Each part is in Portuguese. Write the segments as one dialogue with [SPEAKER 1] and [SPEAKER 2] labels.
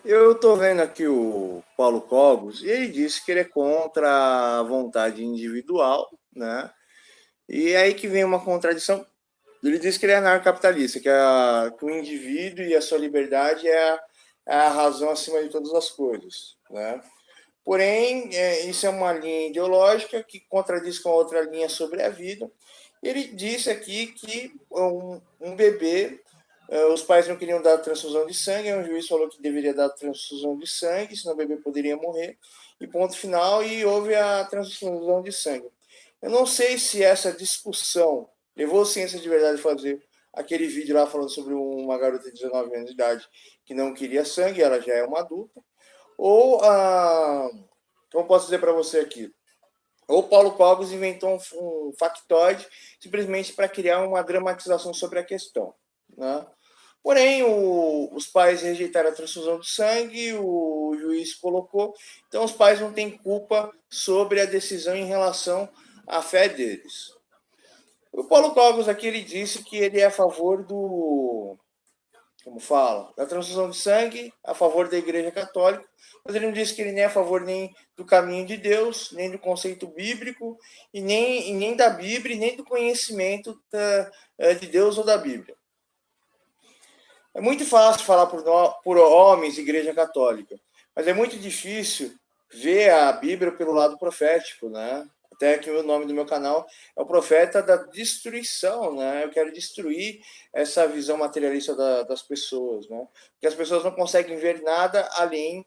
[SPEAKER 1] Eu estou vendo aqui o Paulo Cogos e ele disse que ele é contra a vontade individual, né? E aí que vem uma contradição. Ele diz que ele é anarcocapitalista, que o indivíduo e a sua liberdade é a razão acima de todas as coisas, né? Porém, isso é uma linha ideológica que contradiz com a outra linha sobre a vida. Ele disse aqui que um bebê, os pais não queriam dar transfusão de sangue, o juiz falou que deveria dar transfusão de sangue, senão o bebê poderia morrer, e ponto final, e houve a transfusão de sangue. Eu não sei se essa discussão levou a ciência de verdade a fazer aquele vídeo lá falando sobre uma garota de 19 anos de idade que não queria sangue, ela já é uma adulta, ou como posso dizer para você aqui? Ou Paulo Cogos inventou um factoide simplesmente para criar uma dramatização sobre a questão, né? Porém, os pais rejeitaram a transfusão de sangue, o juiz colocou, então os pais não têm culpa sobre a decisão em relação à fé deles. O Paulo Cogos aqui ele disse que ele é a favor como fala, da transfusão de sangue, a favor da Igreja Católica, mas ele não disse que ele nem é a favor nem do caminho de Deus, nem do conceito bíblico, e nem da Bíblia, nem do conhecimento de Deus ou da Bíblia. É muito fácil falar por homens, Igreja Católica, mas é muito difícil ver a Bíblia pelo lado profético, né? Até que o nome do meu canal é o Profeta da Destruição, né? Eu quero destruir essa visão materialista das pessoas, né? Porque as pessoas não conseguem ver nada além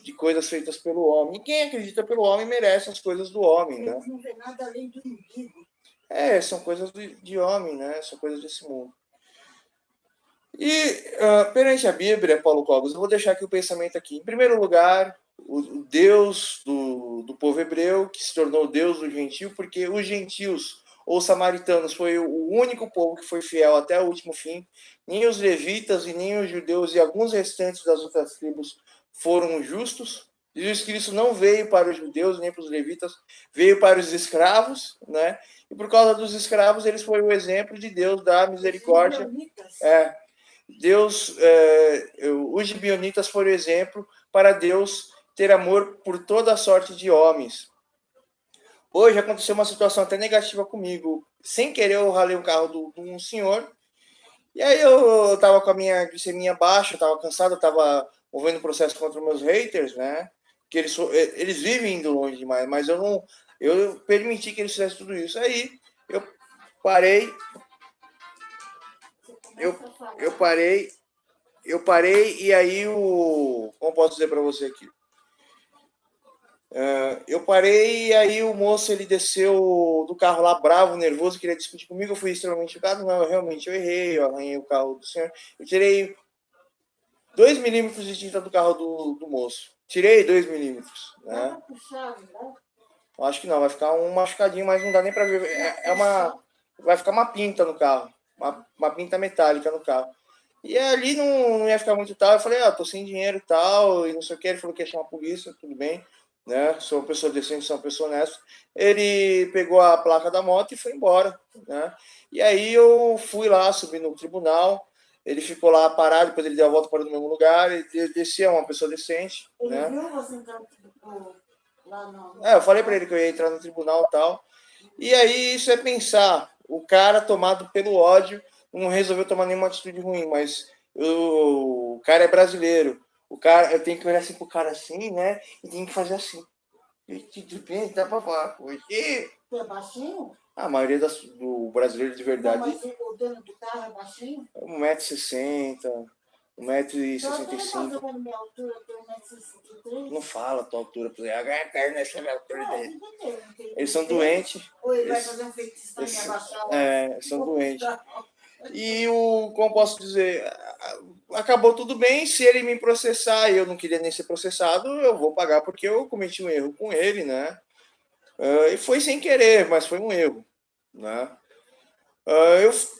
[SPEAKER 1] de coisas feitas pelo homem. E quem acredita pelo homem merece as coisas do homem, né?
[SPEAKER 2] Eles não vê nada além do umbigo.
[SPEAKER 1] São coisas de homem, né? São coisas desse mundo. E perante a Bíblia, Paulo Cogos, eu vou deixar aqui o pensamento aqui. Em primeiro lugar, o Deus do povo hebreu, que se tornou Deus do gentio, porque os gentios ou samaritanos foi o único povo que foi fiel até o último fim. Nem os levitas e nem os judeus e alguns restantes das outras tribos foram justos. Jesus Cristo não veio para os judeus nem para os levitas, veio para os escravos, né? E por causa dos escravos, eles foram o exemplo de Deus da misericórdia. Deus, os gibeonitas foram exemplo para Deus ter amor por toda a sorte de homens. Hoje aconteceu uma situação até negativa comigo. Sem querer, eu ralei um carro de um senhor. E aí eu tava com a minha glicemia baixa, eu tava cansado, eu tava movendo o processo contra meus haters, né? Que eles vivem indo longe demais, mas eu não. Eu permiti que eles fizessem tudo isso. Aí eu parei. Eu parei e aí como posso dizer para você aqui? Eu parei e aí o moço ele desceu do carro lá bravo, nervoso, queria discutir comigo, eu fui extremamente educado, não, realmente eu errei, eu arranhei o carro do senhor, eu tirei 2 milímetros de tinta do carro do moço, tirei 2 milímetros, né? Eu acho que não, vai ficar um machucadinho, mas não dá nem para ver, vai ficar uma pinta no carro, uma pinta metálica no carro. E ali não ia ficar muito tal. Eu falei, tô sem dinheiro e tal, e não sei o que. Ele falou que ia chamar a polícia, tudo bem, né? Sou uma pessoa decente, sou uma pessoa honesta. Ele pegou a placa da moto e foi embora, né? E aí eu fui lá, subi no tribunal. Ele ficou lá parado, depois ele deu a volta para o mesmo lugar. Ele descia, uma pessoa decente,
[SPEAKER 2] Ele
[SPEAKER 1] né?
[SPEAKER 2] viu você entrando lá não.
[SPEAKER 1] Eu falei para ele que eu ia entrar no tribunal e tal. E aí isso é pensar, o cara tomado pelo ódio não resolveu tomar nenhuma atitude ruim, mas o cara é brasileiro. O cara, eu tenho que olhar assim pro cara assim, né? E tem que fazer assim. Tudo bem, dá pra falar com ele.
[SPEAKER 2] Tu é baixinho?
[SPEAKER 1] A maioria do brasileiro de verdade.
[SPEAKER 2] Não, mas o dono do carro é baixinho?
[SPEAKER 1] 1,60 m, 1,65 m.
[SPEAKER 2] Minha altura, eu tenho 1,63 m.
[SPEAKER 1] Não fala a tua altura, porque a carne é a minha altura dele. Eles são doentes.
[SPEAKER 2] Ou ele vai fazer um feitiço pra me abaixar?
[SPEAKER 1] São doentes. E como posso dizer, acabou tudo bem. Se ele me processar e eu não queria nem ser processado, eu vou pagar porque eu cometi um erro com ele, né? E foi sem querer, mas foi um erro, né?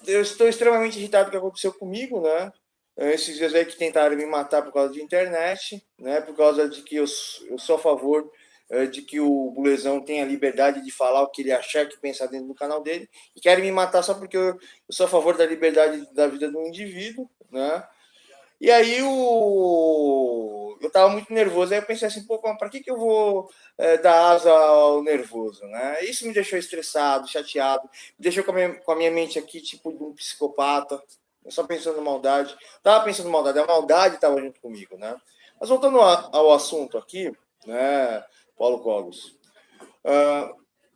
[SPEAKER 1] Eu estou extremamente irritado com o que aconteceu comigo, né? Esses dias aí que tentaram me matar por causa de internet, né? Por causa de que eu sou a favor de que o Bulezão tenha liberdade de falar o que ele achar, que pensar dentro do canal dele, e querem me matar só porque eu sou a favor da liberdade da vida do indivíduo, né? E aí estava muito nervoso. Aí eu pensei assim, pô, para que eu vou dar asa ao nervoso, né? Isso me deixou estressado, chateado, me deixou com a minha mente aqui, tipo, de um psicopata, só pensando em maldade. Tava pensando em maldade, a maldade estava junto comigo, né? Mas voltando ao assunto aqui, né, Paulo Cogos,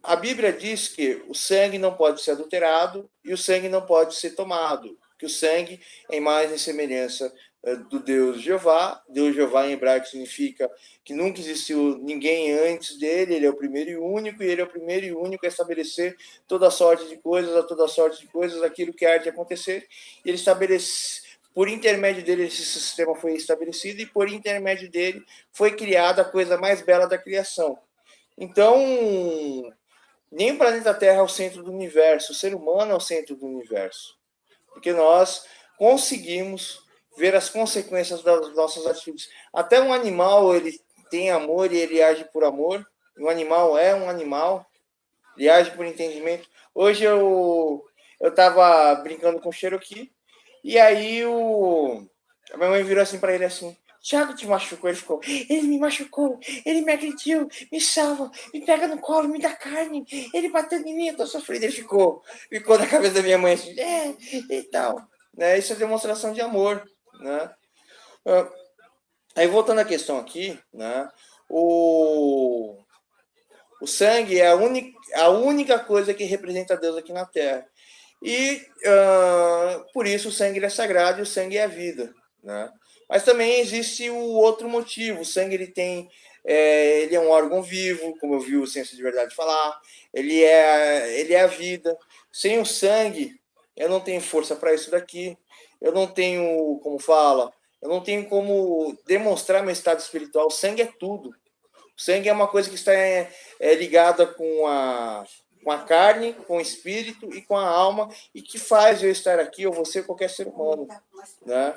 [SPEAKER 1] a Bíblia diz que o sangue não pode ser adulterado e o sangue não pode ser tomado, que o sangue é imagem e semelhança do Deus Jeová. Deus Jeová em hebraico significa que nunca existiu ninguém antes dele, ele é o primeiro e único, e ele é o primeiro e único a estabelecer toda sorte de coisas, aquilo que há de acontecer. Ele estabelece, por intermédio dele, esse sistema foi estabelecido, e por intermédio dele foi criada a coisa mais bela da criação. Então, nem o planeta Terra é o centro do universo, o ser humano é o centro do universo. Porque nós conseguimos ver as consequências das nossas atitudes. Até um animal, ele tem amor e ele age por amor. Um animal é um animal, ele age por entendimento. Hoje eu estava brincando com o Cherokee, e aí a minha mãe virou assim para ele assim, Thiago te machucou, ele me machucou, ele me agrediu, me salva, me pega no colo, me dá carne, ele bateu em mim, eu tô sofrendo, ele ficou na cabeça da minha mãe assim, e tal, né? Isso é demonstração de amor, né? Aí voltando à questão aqui, né? O sangue é a única coisa que representa Deus aqui na Terra. E por isso o sangue é sagrado e o sangue é a vida, né? Mas também existe o outro motivo. O sangue ele é um órgão vivo, como eu vi o Ciência de Verdade falar. Ele é a vida. Sem o sangue, eu não tenho força para isso daqui. Eu não tenho, como fala, eu não tenho como demonstrar meu estado espiritual. O sangue é tudo. O sangue é uma coisa que está ligada com a carne, com o espírito e com a alma, e que faz eu estar aqui, ou você, qualquer ser humano, né?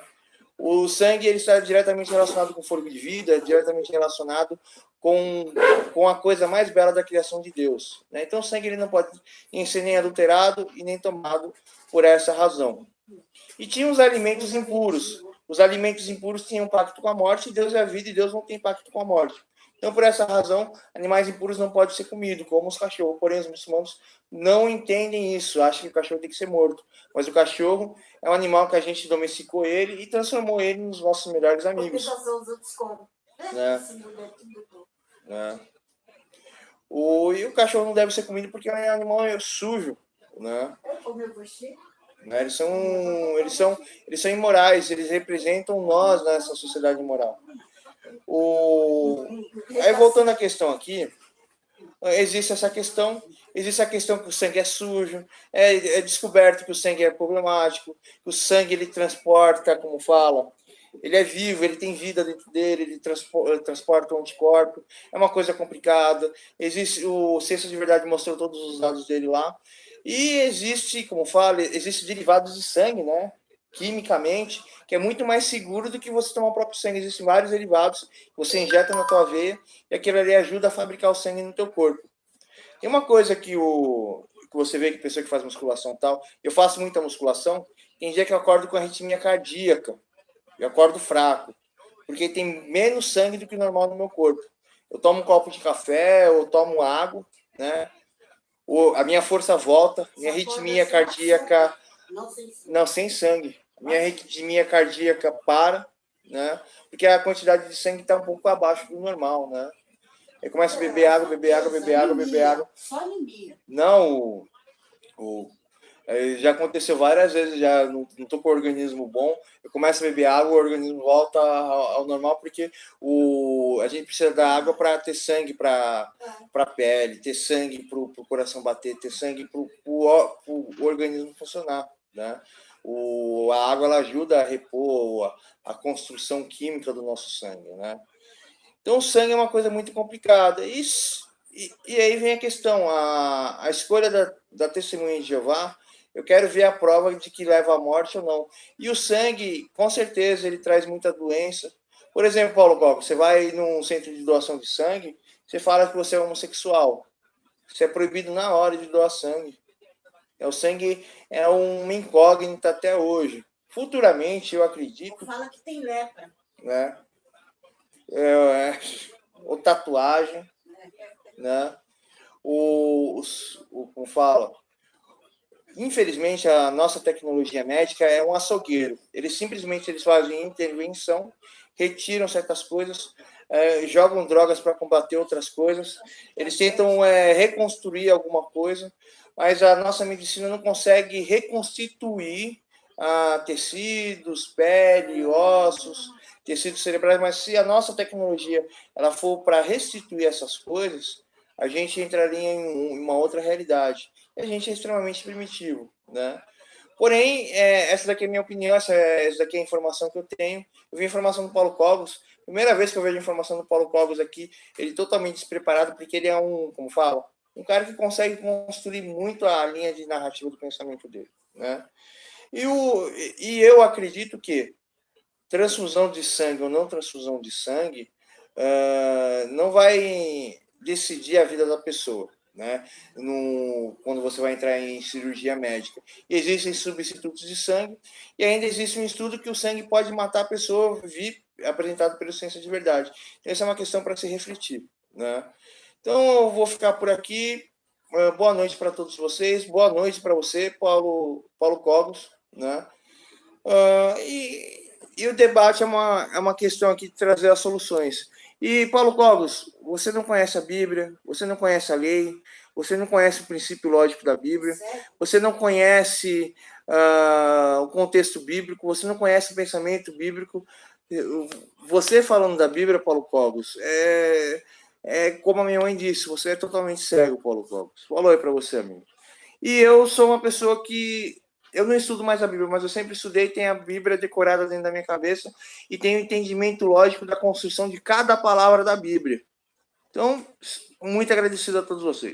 [SPEAKER 1] O sangue ele está diretamente relacionado com o fogo de vida, diretamente relacionado com a coisa mais bela da criação de Deus, né? Então o sangue ele não pode ser nem adulterado e nem tomado por essa razão. E tinha os alimentos impuros. Os alimentos impuros tinham pacto com a morte, Deus é a vida e Deus não tem pacto com a morte. Então, por essa razão, animais impuros não podem ser comidos, como os cachorros. Porém, os muçulmanos não entendem isso, acham que o cachorro tem que ser morto. Mas o cachorro é um animal que a gente domesticou ele e transformou ele nos nossos melhores amigos. Né? Né? E o cachorro não deve ser comido porque é um animal sujo. Né? Eles são imorais, eles representam nós nessa sociedade moral. Aí voltando à questão aqui, existe a questão que o sangue é sujo, é descoberto que o sangue é problemático, que o sangue ele transporta, como fala, ele é vivo, ele tem vida dentro dele, ele transporta um anticorpo, é uma coisa complicada. Existe, o Ciência de Verdade mostrou todos os dados dele lá, e existe, como fala, existe derivados de sangue, né? Quimicamente, que é muito mais seguro do que você tomar o próprio sangue. Existem vários derivados que você injeta na tua veia e aquilo ali ajuda a fabricar o sangue no teu corpo. Tem uma coisa que você vê que pessoa que faz musculação e tal, eu faço muita musculação, tem dia que eu acordo com arritmia cardíaca, eu acordo fraco, porque tem menos sangue do que o normal no meu corpo. Eu tomo um copo de café, eu tomo água, né? A minha força volta, minha arritmia cardíaca... Não, sem sangue. Minha arritmia cardíaca para, né? Porque a quantidade de sangue está um pouco abaixo do normal, né? Eu começo a beber água, beber água, beber água, beber água.
[SPEAKER 2] Só anemia.
[SPEAKER 1] Não, já aconteceu várias vezes, já não estou com o organismo bom. Eu começo a beber água, o organismo volta ao normal, porque a gente precisa da água para ter sangue para a pele, ter sangue para o coração bater, ter sangue para o organismo funcionar, né? A água ela ajuda a repor a construção química do nosso sangue, né? Então o sangue é uma coisa muito complicada. E aí vem a questão, a escolha da testemunha de Jeová. Eu quero ver a prova de que leva à morte ou não. E o sangue, com certeza, ele traz muita doença. Por exemplo, Paulo Coco, você vai num centro de doação de sangue, você fala que você é homossexual. Você é proibido na hora de doar sangue. O sangue é uma incógnita até hoje. Futuramente, eu acredito...
[SPEAKER 2] Fala que tem lepra.
[SPEAKER 1] Né? ou tatuagem, né? Como fala, infelizmente a nossa tecnologia médica é um açougueiro. Eles fazem intervenção, retiram certas coisas, jogam drogas para combater outras coisas, eles tentam reconstruir alguma coisa, mas a nossa medicina não consegue reconstituir tecidos, pele, ossos, tecidos cerebrais, mas se a nossa tecnologia ela for para restituir essas coisas, a gente entraria em uma outra realidade. E a gente é extremamente primitivo, né? Porém, essa daqui é a minha opinião, essa daqui é a informação que eu tenho. Eu vi a informação do Paulo Cogos, primeira vez que eu vejo a informação do Paulo Cogos aqui, ele totalmente despreparado, porque ele é como fala, um cara que consegue construir muito a linha de narrativa do pensamento dele, né? E eu acredito que transfusão de sangue ou não transfusão de sangue não vai decidir a vida da pessoa, né? Quando você vai entrar em cirurgia médica. Existem substitutos de sangue e ainda existe um estudo que o sangue pode matar a pessoa, apresentado pela ciência de verdade. Então, essa é uma questão para se refletir, né? Então, eu vou ficar por aqui. Boa noite para todos vocês. Boa noite para você, Paulo Cogos, né? E o debate é uma questão aqui de trazer as soluções. E, Paulo Cogos, você não conhece a Bíblia, você não conhece a lei, você não conhece o princípio lógico da Bíblia, você não conhece o contexto bíblico, você não conhece o pensamento bíblico. Você falando da Bíblia, Paulo Cogos, como a minha mãe disse, você é totalmente cego, Paulo Cogos. Falou aí para você, amigo. E eu sou uma pessoa que eu não estudo mais a Bíblia, mas eu sempre estudei, tenho a Bíblia decorada dentro da minha cabeça e tenho um entendimento lógico da construção de cada palavra da Bíblia. Então, muito agradecido a todos vocês.